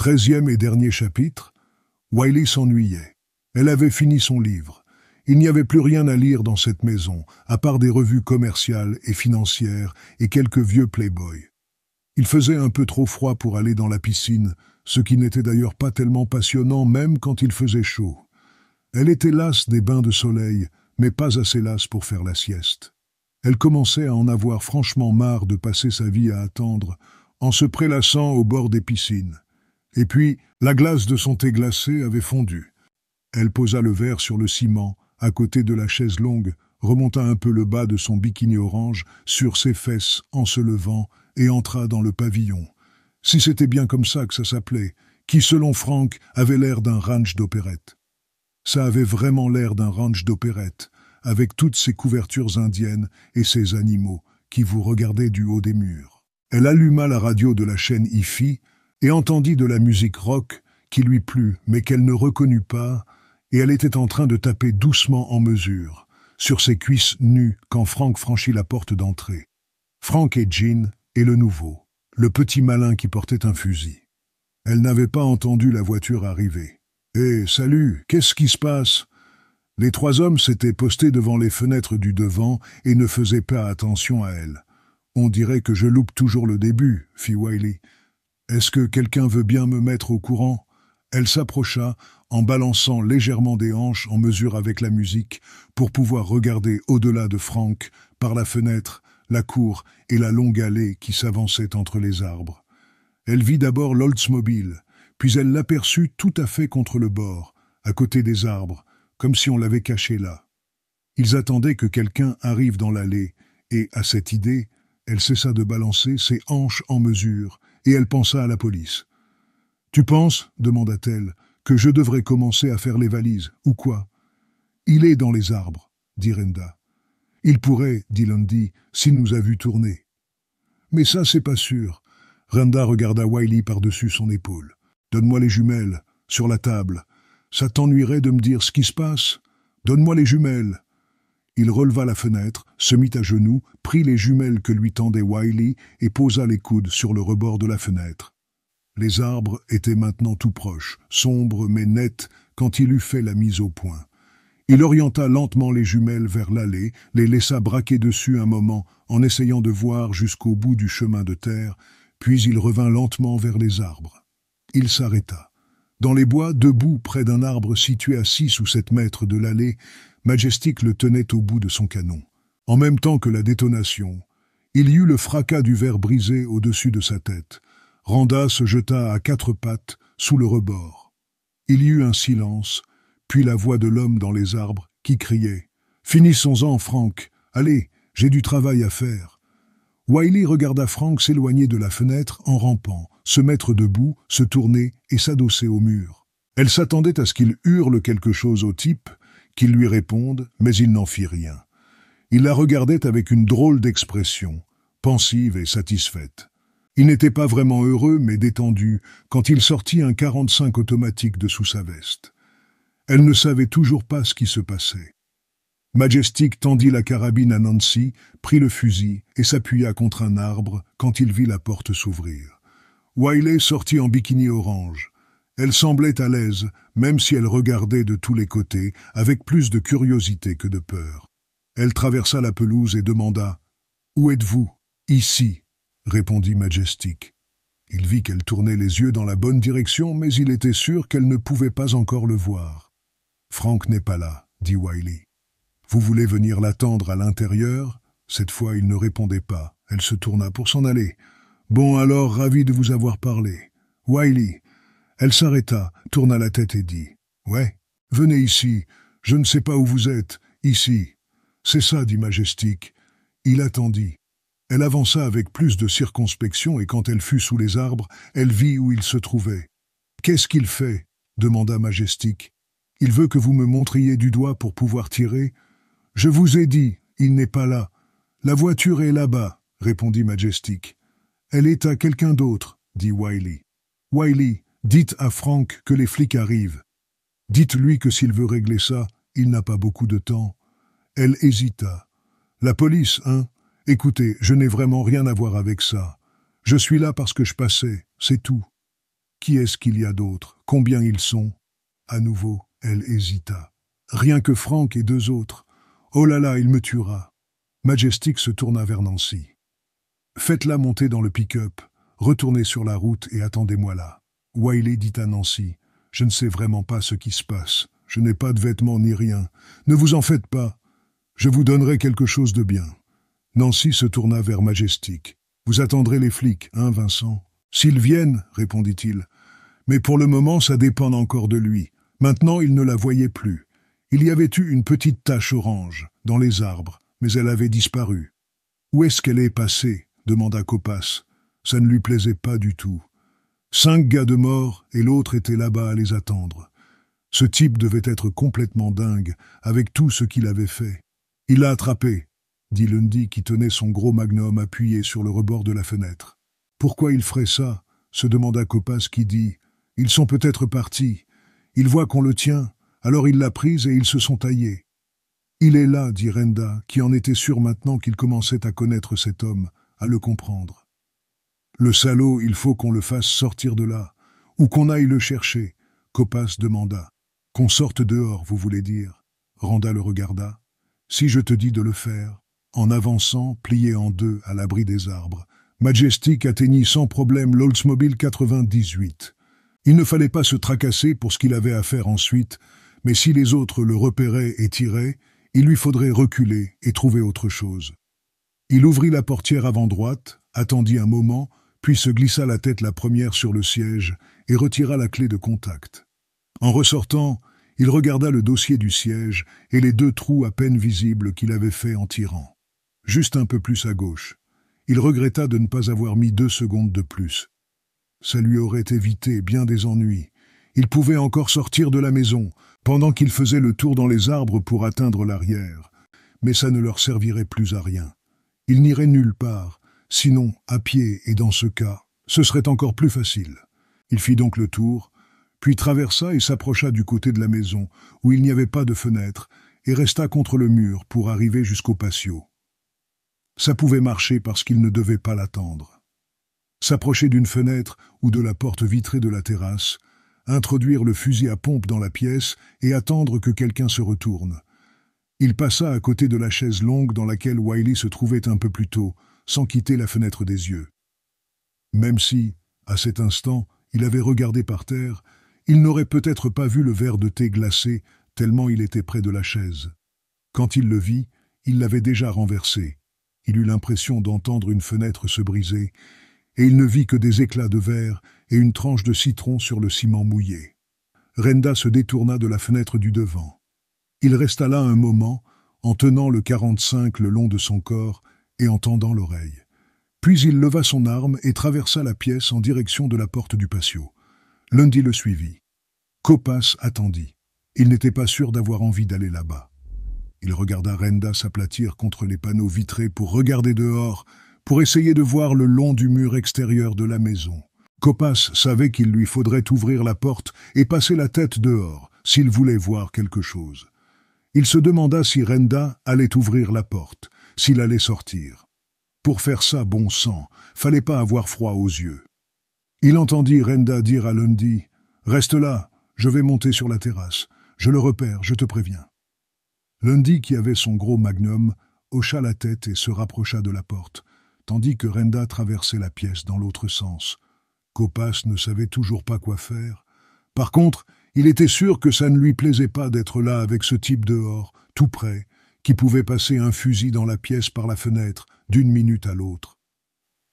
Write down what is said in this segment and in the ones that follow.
13e et dernier chapitre. Wiley s'ennuyait. Elle avait fini son livre. Il n'y avait plus rien à lire dans cette maison, à part des revues commerciales et financières et quelques vieux Playboy. Il faisait un peu trop froid pour aller dans la piscine, ce qui n'était d'ailleurs pas tellement passionnant même quand il faisait chaud. Elle était lasse des bains de soleil, mais pas assez lasse pour faire la sieste. Elle commençait à en avoir franchement marre de passer sa vie à attendre, en se prélassant au bord des piscines. Et puis, la glace de son thé glacé avait fondu. Elle posa le verre sur le ciment, à côté de la chaise longue, remonta un peu le bas de son bikini orange sur ses fesses en se levant et entra dans le pavillon. Si c'était bien comme ça que ça s'appelait, qui, selon Frank, avait l'air d'un ranch d'opérette. Ça avait vraiment l'air d'un ranch d'opérette, avec toutes ces couvertures indiennes et ces animaux qui vous regardaient du haut des murs. Elle alluma la radio de la chaîne hi-fi et entendit de la musique rock qui lui plut, mais qu'elle ne reconnut pas, et elle était en train de taper doucement en mesure, sur ses cuisses nues quand Frank franchit la porte d'entrée. Frank et Jean et le nouveau, le petit malin qui portait un fusil. Elle n'avait pas entendu la voiture arriver. « Hé, salut, qu'est-ce qui se passe ?» Les trois hommes s'étaient postés devant les fenêtres du devant et ne faisaient pas attention à elle. « On dirait que je loupe toujours le début, » fit Wiley. « Est-ce que quelqu'un veut bien me mettre au courant ?» Elle s'approcha, en balançant légèrement des hanches en mesure avec la musique, pour pouvoir regarder au-delà de Frank, par la fenêtre, la cour et la longue allée qui s'avançait entre les arbres. Elle vit d'abord l'Oldsmobile, puis elle l'aperçut tout à fait contre le bord, à côté des arbres, comme si on l'avait caché là. Ils attendaient que quelqu'un arrive dans l'allée, et, à cette idée, elle cessa de balancer ses hanches en mesure, et elle pensa à la police. « Tu penses, demanda-t-elle, que je devrais commencer à faire les valises, ou quoi ?»« Il est dans les arbres, dit Renda. « Il pourrait, dit Lundy, s'il nous a vus tourner. »« Mais ça, c'est pas sûr. » Renda regarda Wiley par-dessus son épaule. « Donne-moi les jumelles, sur la table. Ça t'ennuierait de me dire ce qui se passe ? Donne-moi les jumelles. » Il releva la fenêtre, se mit à genoux, prit les jumelles que lui tendait Wiley et posa les coudes sur le rebord de la fenêtre. Les arbres étaient maintenant tout proches, sombres mais nets, quand il eut fait la mise au point. Il orienta lentement les jumelles vers l'allée, les laissa braquer dessus un moment en essayant de voir jusqu'au bout du chemin de terre, puis il revint lentement vers les arbres. Il s'arrêta. Dans les bois, debout près d'un arbre situé à 6 ou 7 mètres de l'allée, Majestic le tenait au bout de son canon. En même temps que la détonation, il y eut le fracas du verre brisé au-dessus de sa tête. Randa se jeta à 4 pattes sous le rebord. Il y eut un silence, puis la voix de l'homme dans les arbres qui criait « Finissons-en, Frank. Allez, j'ai du travail à faire. » Wiley regarda Frank s'éloigner de la fenêtre en rampant, se mettre debout, se tourner et s'adosser au mur. Elle s'attendait à ce qu'il hurle quelque chose au type, qu'il lui réponde, mais il n'en fit rien. Il la regardait avec une drôle d'expression, pensive et satisfaite. Il n'était pas vraiment heureux, mais détendu, quand il sortit un 45 automatique de sous sa veste. Elle ne savait toujours pas ce qui se passait. Majestic tendit la carabine à Nancy, prit le fusil et s'appuya contre un arbre quand il vit la porte s'ouvrir. Wiley sortit en bikini orange. Elle semblait à l'aise, même si elle regardait de tous les côtés, avec plus de curiosité que de peur. Elle traversa la pelouse et demanda « Où êtes-vous ?»« Ici », répondit Majestic. Il vit qu'elle tournait les yeux dans la bonne direction, mais il était sûr qu'elle ne pouvait pas encore le voir. « Frank n'est pas là, » dit Wiley. « Vous voulez venir l'attendre à l'intérieur ?» Cette fois, il ne répondait pas. Elle se tourna pour s'en aller. « Bon, alors, ravi de vous avoir parlé. Wiley. » Elle s'arrêta, tourna la tête et dit « Ouais, venez ici. Je ne sais pas où vous êtes. Ici. »« C'est ça, » dit Majestic. Il attendit. Elle avança avec plus de circonspection et quand elle fut sous les arbres, elle vit où il se trouvait. « Qu'est-ce qu'il fait ?» demanda Majestic. « Il veut que vous me montriez du doigt pour pouvoir tirer. »« Je vous ai dit, il n'est pas là. La voiture est là-bas, » répondit Majestic. « Elle est à quelqu'un d'autre, » dit Wiley. « Wiley, dites à Frank que les flics arrivent. Dites-lui que s'il veut régler ça, il n'a pas beaucoup de temps. » Elle hésita. « La police, hein ? Écoutez, je n'ai vraiment rien à voir avec ça. Je suis là parce que je passais, c'est tout. » Qui est-ce qu'il y a d'autre? Combien ils sont? À nouveau, elle hésita. Rien que Frank et 2 autres. Oh là là, il me tuera. Majestic se tourna vers Nancy. Faites-la monter dans le pick-up, retournez sur la route et attendez-moi là. Wiley dit à Nancy, je ne sais vraiment pas ce qui se passe. Je n'ai pas de vêtements ni rien. Ne vous en faites pas. Je vous donnerai quelque chose de bien. Nancy se tourna vers Majestic. Vous attendrez les flics, hein, Vincent? S'ils viennent, répondit-il. Mais pour le moment, ça dépend encore de lui. Maintenant, il ne la voyait plus. Il y avait eu une petite tache orange, dans les arbres, mais elle avait disparu. Où est-ce qu'elle est passée? Demanda Copas. Ça ne lui plaisait pas du tout. 5 gars de mort et l'autre était là-bas à les attendre. Ce type devait être complètement dingue, avec tout ce qu'il avait fait. Il l'a attrapé, dit Lundy qui tenait son gros magnum appuyé sur le rebord de la fenêtre. Pourquoi il ferait ça? Se demanda Copas qui dit. Ils sont peut-être partis. Il voit qu'on le tient, alors il l'a prise et ils se sont taillés. Il est là, dit Renda, qui en était sûr maintenant qu'il commençait à connaître cet homme, à le comprendre. Le salaud, il faut qu'on le fasse sortir de là, ou qu'on aille le chercher, Copas demanda. Qu'on sorte dehors, vous voulez dire? Randa le regarda. Si je te dis de le faire, en avançant, plié en 2 à l'abri des arbres, Majestic atteignit sans problème l'Oldsmobile 98. Il ne fallait pas se tracasser pour ce qu'il avait à faire ensuite, mais si les autres le repéraient et tiraient, il lui faudrait reculer et trouver autre chose. Il ouvrit la portière avant droite, attendit un moment, puis se glissa la tête la première sur le siège et retira la clé de contact. En ressortant, il regarda le dossier du siège et les 2 trous à peine visibles qu'il avait fait en tirant. Juste un peu plus à gauche. Il regretta de ne pas avoir mis 2 secondes de plus. Ça lui aurait évité bien des ennuis. Il pouvait encore sortir de la maison, pendant qu'il faisait le tour dans les arbres pour atteindre l'arrière. Mais ça ne leur servirait plus à rien. Ils n'iraient nulle part, sinon à pied, et dans ce cas, ce serait encore plus facile. Il fit donc le tour, puis traversa et s'approcha du côté de la maison, où il n'y avait pas de fenêtre, et resta contre le mur pour arriver jusqu'au patio. Ça pouvait marcher parce qu'il ne devait pas l'attendre. S'approcher d'une fenêtre ou de la porte vitrée de la terrasse, introduire le fusil à pompe dans la pièce et attendre que quelqu'un se retourne. Il passa à côté de la chaise longue dans laquelle Wiley se trouvait un peu plus tôt, sans quitter la fenêtre des yeux. Même si, à cet instant, il avait regardé par terre, il n'aurait peut-être pas vu le verre de thé glacé, tellement il était près de la chaise. Quand il le vit, il l'avait déjà renversé. Il eut l'impression d'entendre une fenêtre se briser, et il ne vit que des éclats de verre et une tranche de citron sur le ciment mouillé. Renda se détourna de la fenêtre du devant. Il resta là un moment, en tenant le 45 le long de son corps et en tendant l'oreille. Puis il leva son arme et traversa la pièce en direction de la porte du patio. Lundy le suivit. Copas attendit. Il n'était pas sûr d'avoir envie d'aller là-bas. Il regarda Renda s'aplatir contre les panneaux vitrés pour regarder dehors, pour essayer de voir le long du mur extérieur de la maison. Copas savait qu'il lui faudrait ouvrir la porte et passer la tête dehors, s'il voulait voir quelque chose. Il se demanda si Renda allait ouvrir la porte, s'il allait sortir. Pour faire ça, bon sang, fallait pas avoir froid aux yeux. Il entendit Renda dire à Lundy « Reste là, je vais monter sur la terrasse. Je le repère, je te préviens. » Lundy, qui avait son gros magnum, hocha la tête et se rapprocha de la porte, tandis que Renda traversait la pièce dans l'autre sens. Copas ne savait toujours pas quoi faire. Par contre, il était sûr que ça ne lui plaisait pas d'être là avec ce type dehors, tout près, qui pouvait passer un fusil dans la pièce par la fenêtre, d'une minute à l'autre.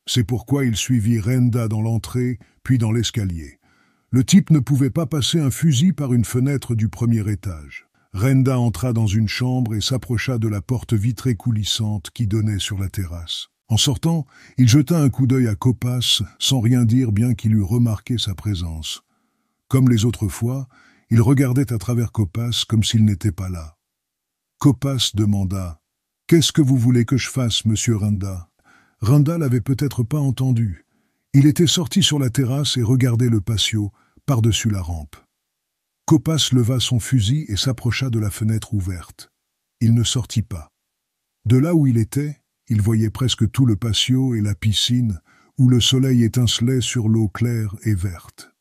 C'est pourquoi il suivit Renda dans l'entrée, puis dans l'escalier. Le type ne pouvait pas passer un fusil par une fenêtre du premier étage. Renda entra dans une chambre et s'approcha de la porte vitrée coulissante qui donnait sur la terrasse. En sortant, il jeta un coup d'œil à Copas, sans rien dire bien qu'il eût remarqué sa présence. Comme les autres fois, il regardait à travers Copas comme s'il n'était pas là. Copas demanda « Qu'est-ce que vous voulez que je fasse, monsieur Renda ?» Renda l'avait peut-être pas entendu. Il était sorti sur la terrasse et regardait le patio, par-dessus la rampe. Copas leva son fusil et s'approcha de la fenêtre ouverte. Il ne sortit pas. De là où il était, il voyait presque tout le patio et la piscine, où le soleil étincelait sur l'eau claire et verte.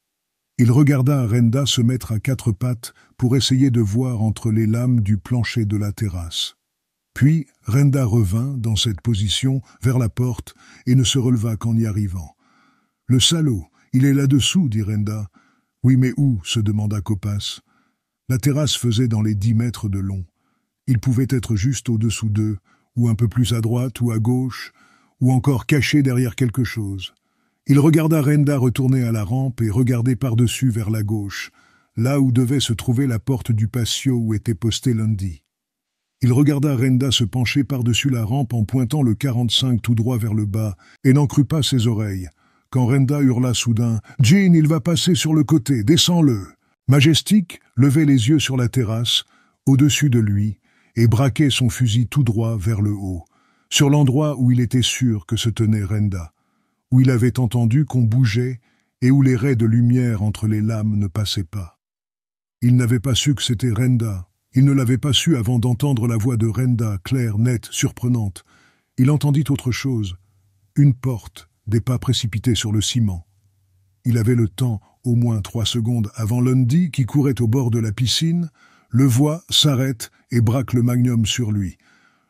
Il regarda Renda se mettre à quatre pattes pour essayer de voir entre les lames du plancher de la terrasse. Puis Renda revint, dans cette position, vers la porte et ne se releva qu'en y arrivant. « Le salaud, il est là-dessous, dit Renda. « Oui, mais où ?» se demanda Copas. La terrasse faisait dans les 10 mètres de long. Il pouvait être juste au-dessous d'eux, ou un peu plus à droite ou à gauche, ou encore caché derrière quelque chose. Il regarda Renda retourner à la rampe et regarder par-dessus vers la gauche, là où devait se trouver la porte du patio où était posté Lundy. Il regarda Renda se pencher par-dessus la rampe en pointant le 45 tout droit vers le bas, et n'en crut pas ses oreilles, quand Renda hurla soudain « Jean, il va passer sur le côté, descends-le !» Majestic levait les yeux sur la terrasse, au-dessus de lui, et braquait son fusil tout droit vers le haut, sur l'endroit où il était sûr que se tenait Renda, où il avait entendu qu'on bougeait et où les raies de lumière entre les lames ne passaient pas. Il n'avait pas su que c'était Renda. Il ne l'avait pas su avant d'entendre la voix de Renda, claire, nette, surprenante. Il entendit autre chose. Une porte, des pas précipités sur le ciment. Il avait le temps, au moins 3 secondes avant Lundy, qui courait au bord de la piscine, le voit, s'arrête et braque le magnum sur lui.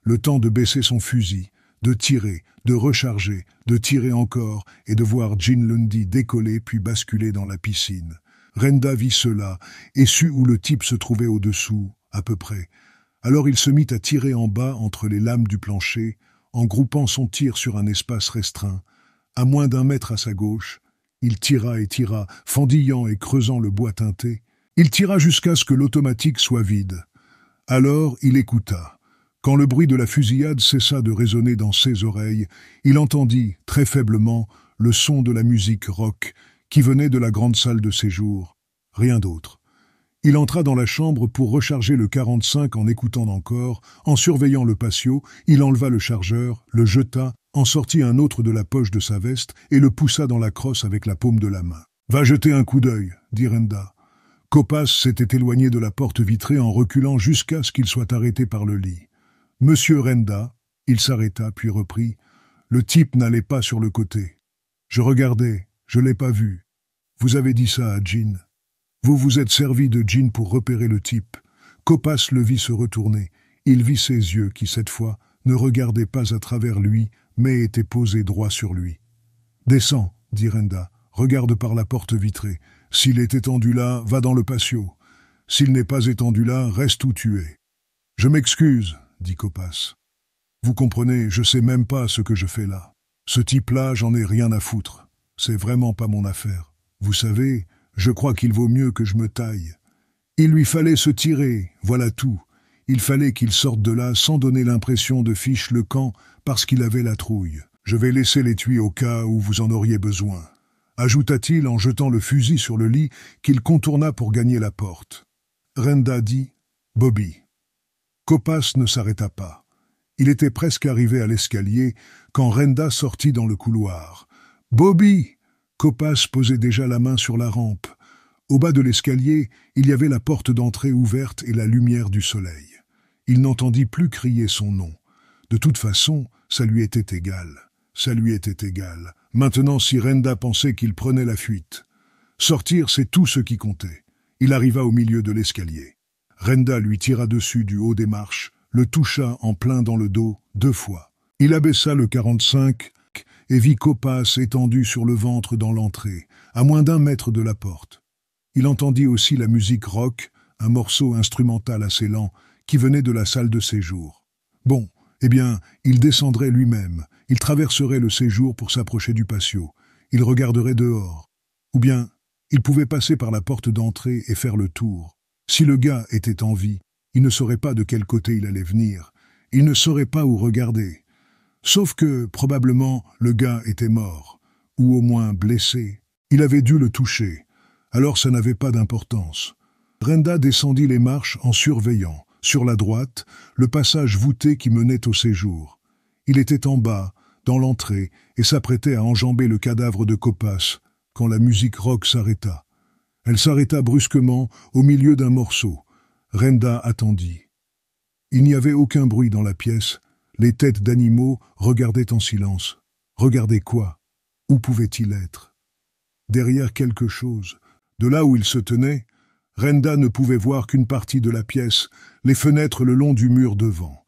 Le temps de baisser son fusil, de tirer, de recharger, de tirer encore et de voir Jean Lundy décoller puis basculer dans la piscine. Renda vit cela et sut où le type se trouvait au-dessous, à peu près. Alors il se mit à tirer en bas entre les lames du plancher, en groupant son tir sur un espace restreint. À moins d'1 mètre à sa gauche, il tira et tira, fendillant et creusant le bois teinté. Il tira jusqu'à ce que l'automatique soit vide. Alors il écouta. Quand le bruit de la fusillade cessa de résonner dans ses oreilles, il entendit, très faiblement, le son de la musique rock qui venait de la grande salle de séjour. Rien d'autre. Il entra dans la chambre pour recharger le 45 en écoutant encore, en surveillant le patio, il enleva le chargeur, le jeta, en sortit un autre de la poche de sa veste et le poussa dans la crosse avec la paume de la main. « Va jeter un coup d'œil, » dit Renda. Copas s'était éloigné de la porte vitrée en reculant jusqu'à ce qu'il soit arrêté par le lit. « Monsieur Renda », il s'arrêta puis reprit, « le type n'allait pas sur le côté. Je regardais, je l'ai pas vu. Vous avez dit ça à Jean. Vous vous êtes servi de Jean pour repérer le type. » Copas le vit se retourner. Il vit ses yeux qui, cette fois, ne regardaient pas à travers lui, mais étaient posés droit sur lui. « Descends, » dit Renda. « Regarde par la porte vitrée. S'il est étendu là, va dans le patio. S'il n'est pas étendu là, reste où tu es. »« Je m'excuse, » dit Copas. « Vous comprenez, je sais même pas ce que je fais là. Ce type-là, j'en ai rien à foutre. C'est vraiment pas mon affaire. Vous savez, je crois qu'il vaut mieux que je me taille. Il lui fallait se tirer, voilà tout. Il fallait qu'il sorte de là sans donner l'impression de fiche le camp parce qu'il avait la trouille. Je vais laisser l'étui au cas où vous en auriez besoin. » Ajouta-t-il en jetant le fusil sur le lit qu'il contourna pour gagner la porte. Renda dit « Bobby ». Copas ne s'arrêta pas. Il était presque arrivé à l'escalier quand Renda sortit dans le couloir. « Bobby !» Copas posait déjà la main sur la rampe. Au bas de l'escalier, il y avait la porte d'entrée ouverte et la lumière du soleil. Il n'entendit plus crier son nom. De toute façon, ça lui était égal. Ça lui était égal. Maintenant, si Renda pensait qu'il prenait la fuite. Sortir, c'est tout ce qui comptait. Il arriva au milieu de l'escalier. Renda lui tira dessus du haut des marches, le toucha en plein dans le dos 2 fois. Il abaissa le 45 et vit Copas étendu sur le ventre dans l'entrée, à moins d'1 mètre de la porte. Il entendit aussi la musique rock, un morceau instrumental assez lent, qui venait de la salle de séjour. Bon, eh bien, il descendrait lui-même, il traverserait le séjour pour s'approcher du patio, il regarderait dehors. Ou bien, il pouvait passer par la porte d'entrée et faire le tour. Si le gars était en vie, il ne saurait pas de quel côté il allait venir, il ne saurait pas où regarder. Sauf que, probablement, le gars était mort, ou au moins blessé. Il avait dû le toucher, alors ça n'avait pas d'importance. Renda descendit les marches en surveillant, sur la droite, le passage voûté qui menait au séjour. Il était en bas, dans l'entrée, et s'apprêtait à enjamber le cadavre de Copas, quand la musique rock s'arrêta. Elle s'arrêta brusquement, au milieu d'un morceau. Renda attendit. Il n'y avait aucun bruit dans la pièce. Les têtes d'animaux regardaient en silence. Regardaient quoi? Où pouvait-il être? Derrière quelque chose, De là où il se tenait, Renda ne pouvait voir qu'une partie de la pièce, les fenêtres le long du mur devant.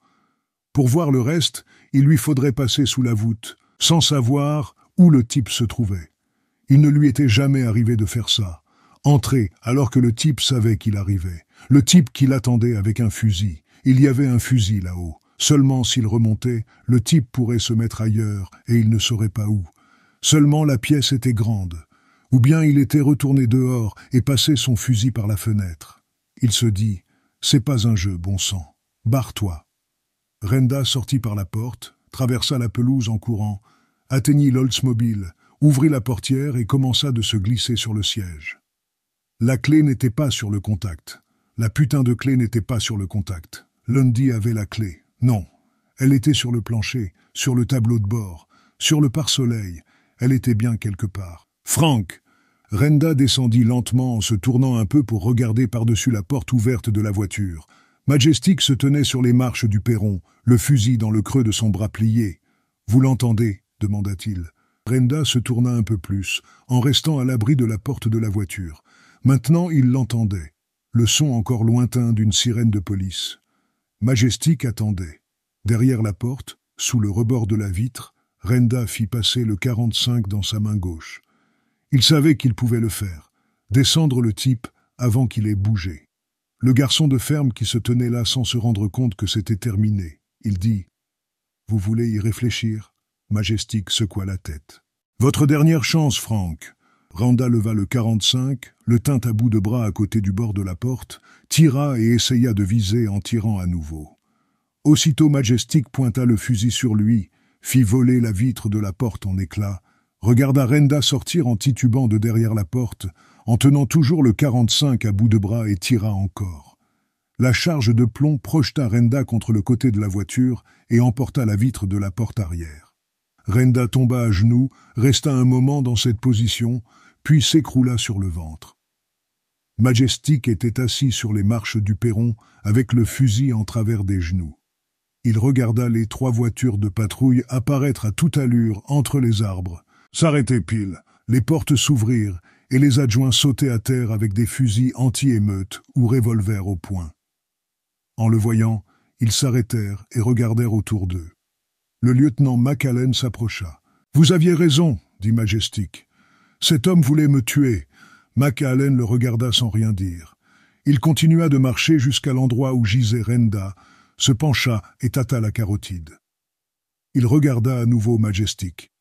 Pour voir le reste, il lui faudrait passer sous la voûte, sans savoir où le type se trouvait. Il ne lui était jamais arrivé de faire ça. Entrer alors que le type savait qu'il arrivait. Le type qui l'attendait avec un fusil. Il y avait un fusil là-haut. Seulement s'il remontait, le type pourrait se mettre ailleurs et il ne saurait pas où. Seulement la pièce était grande. Ou bien il était retourné dehors et passé son fusil par la fenêtre. Il se dit « C'est pas un jeu, bon sang. Barre-toi ». Renda sortit par la porte, traversa la pelouse en courant, atteignit l'Oldsmobile, ouvrit la portière et commença de se glisser sur le siège. La clé n'était pas sur le contact. La putain de clé n'était pas sur le contact. Lundy avait la clé. Non. Elle était sur le plancher, sur le tableau de bord, sur le pare-soleil. Elle était bien quelque part. Frank! Renda descendit lentement en se tournant un peu pour regarder par-dessus la porte ouverte de la voiture. Majestic se tenait sur les marches du perron, le fusil dans le creux de son bras plié. « Vous l'entendez » demanda-t-il. Renda se tourna un peu plus, en restant à l'abri de la porte de la voiture. Maintenant, il l'entendait. Le son encore lointain d'une sirène de police. Majestic attendait. Derrière la porte, sous le rebord de la vitre, Renda fit passer le 45 dans sa main gauche. Il savait qu'il pouvait le faire, descendre le type avant qu'il ait bougé. Le garçon de ferme qui se tenait là sans se rendre compte que c'était terminé. Il dit « Vous voulez y réfléchir ?» Majestic secoua la tête. « Votre dernière chance, Frank !» Renda leva le 45, le tint à bout de bras à côté du bord de la porte, tira et essaya de viser en tirant à nouveau. Aussitôt Majestic pointa le fusil sur lui, fit voler la vitre de la porte en éclats, regarda Renda sortir en titubant de derrière la porte, en tenant toujours le 45 à bout de bras et tira encore. La charge de plomb projeta Renda contre le côté de la voiture et emporta la vitre de la porte arrière. Renda tomba à genoux, resta un moment dans cette position, puis s'écroula sur le ventre. Majestic était assis sur les marches du perron avec le fusil en travers des genoux. Il regarda les 3 voitures de patrouille apparaître à toute allure entre les arbres, s'arrêter pile, les portes s'ouvrirent et les adjoints sautaient à terre avec des fusils anti-émeute ou revolvers au poing. En le voyant, ils s'arrêtèrent et regardèrent autour d'eux. Le lieutenant McAllen s'approcha. « Vous aviez raison, » dit Majestic. « Cet homme voulait me tuer. » McAllen le regarda sans rien dire. Il continua de marcher jusqu'à l'endroit où gisait Renda, se pencha et tâta la carotide. Il regarda à nouveau Majestic.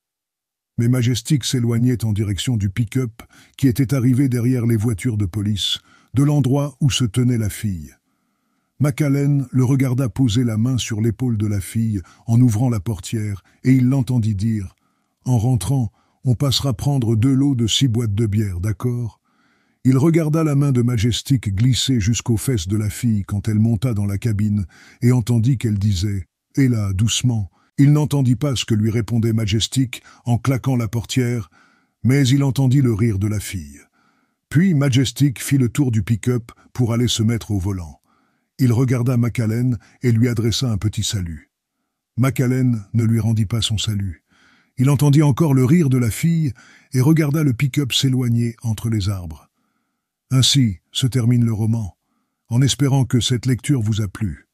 Mais Majestic s'éloignait en direction du pick-up qui était arrivé derrière les voitures de police, de l'endroit où se tenait la fille. McAllen le regarda poser la main sur l'épaule de la fille en ouvrant la portière et il l'entendit dire « En rentrant, on passera prendre 2 lots de 6 boîtes de bière, d'accord ?» Il regarda la main de Majestic glisser jusqu'aux fesses de la fille quand elle monta dans la cabine et entendit qu'elle disait « Et là, doucement ». Il n'entendit pas ce que lui répondait Majestic en claquant la portière, mais il entendit le rire de la fille. Puis Majestic fit le tour du pick-up pour aller se mettre au volant. Il regarda McAllen et lui adressa un petit salut. McAllen ne lui rendit pas son salut. Il entendit encore le rire de la fille et regarda le pick-up s'éloigner entre les arbres. Ainsi se termine le roman, en espérant que cette lecture vous a plu.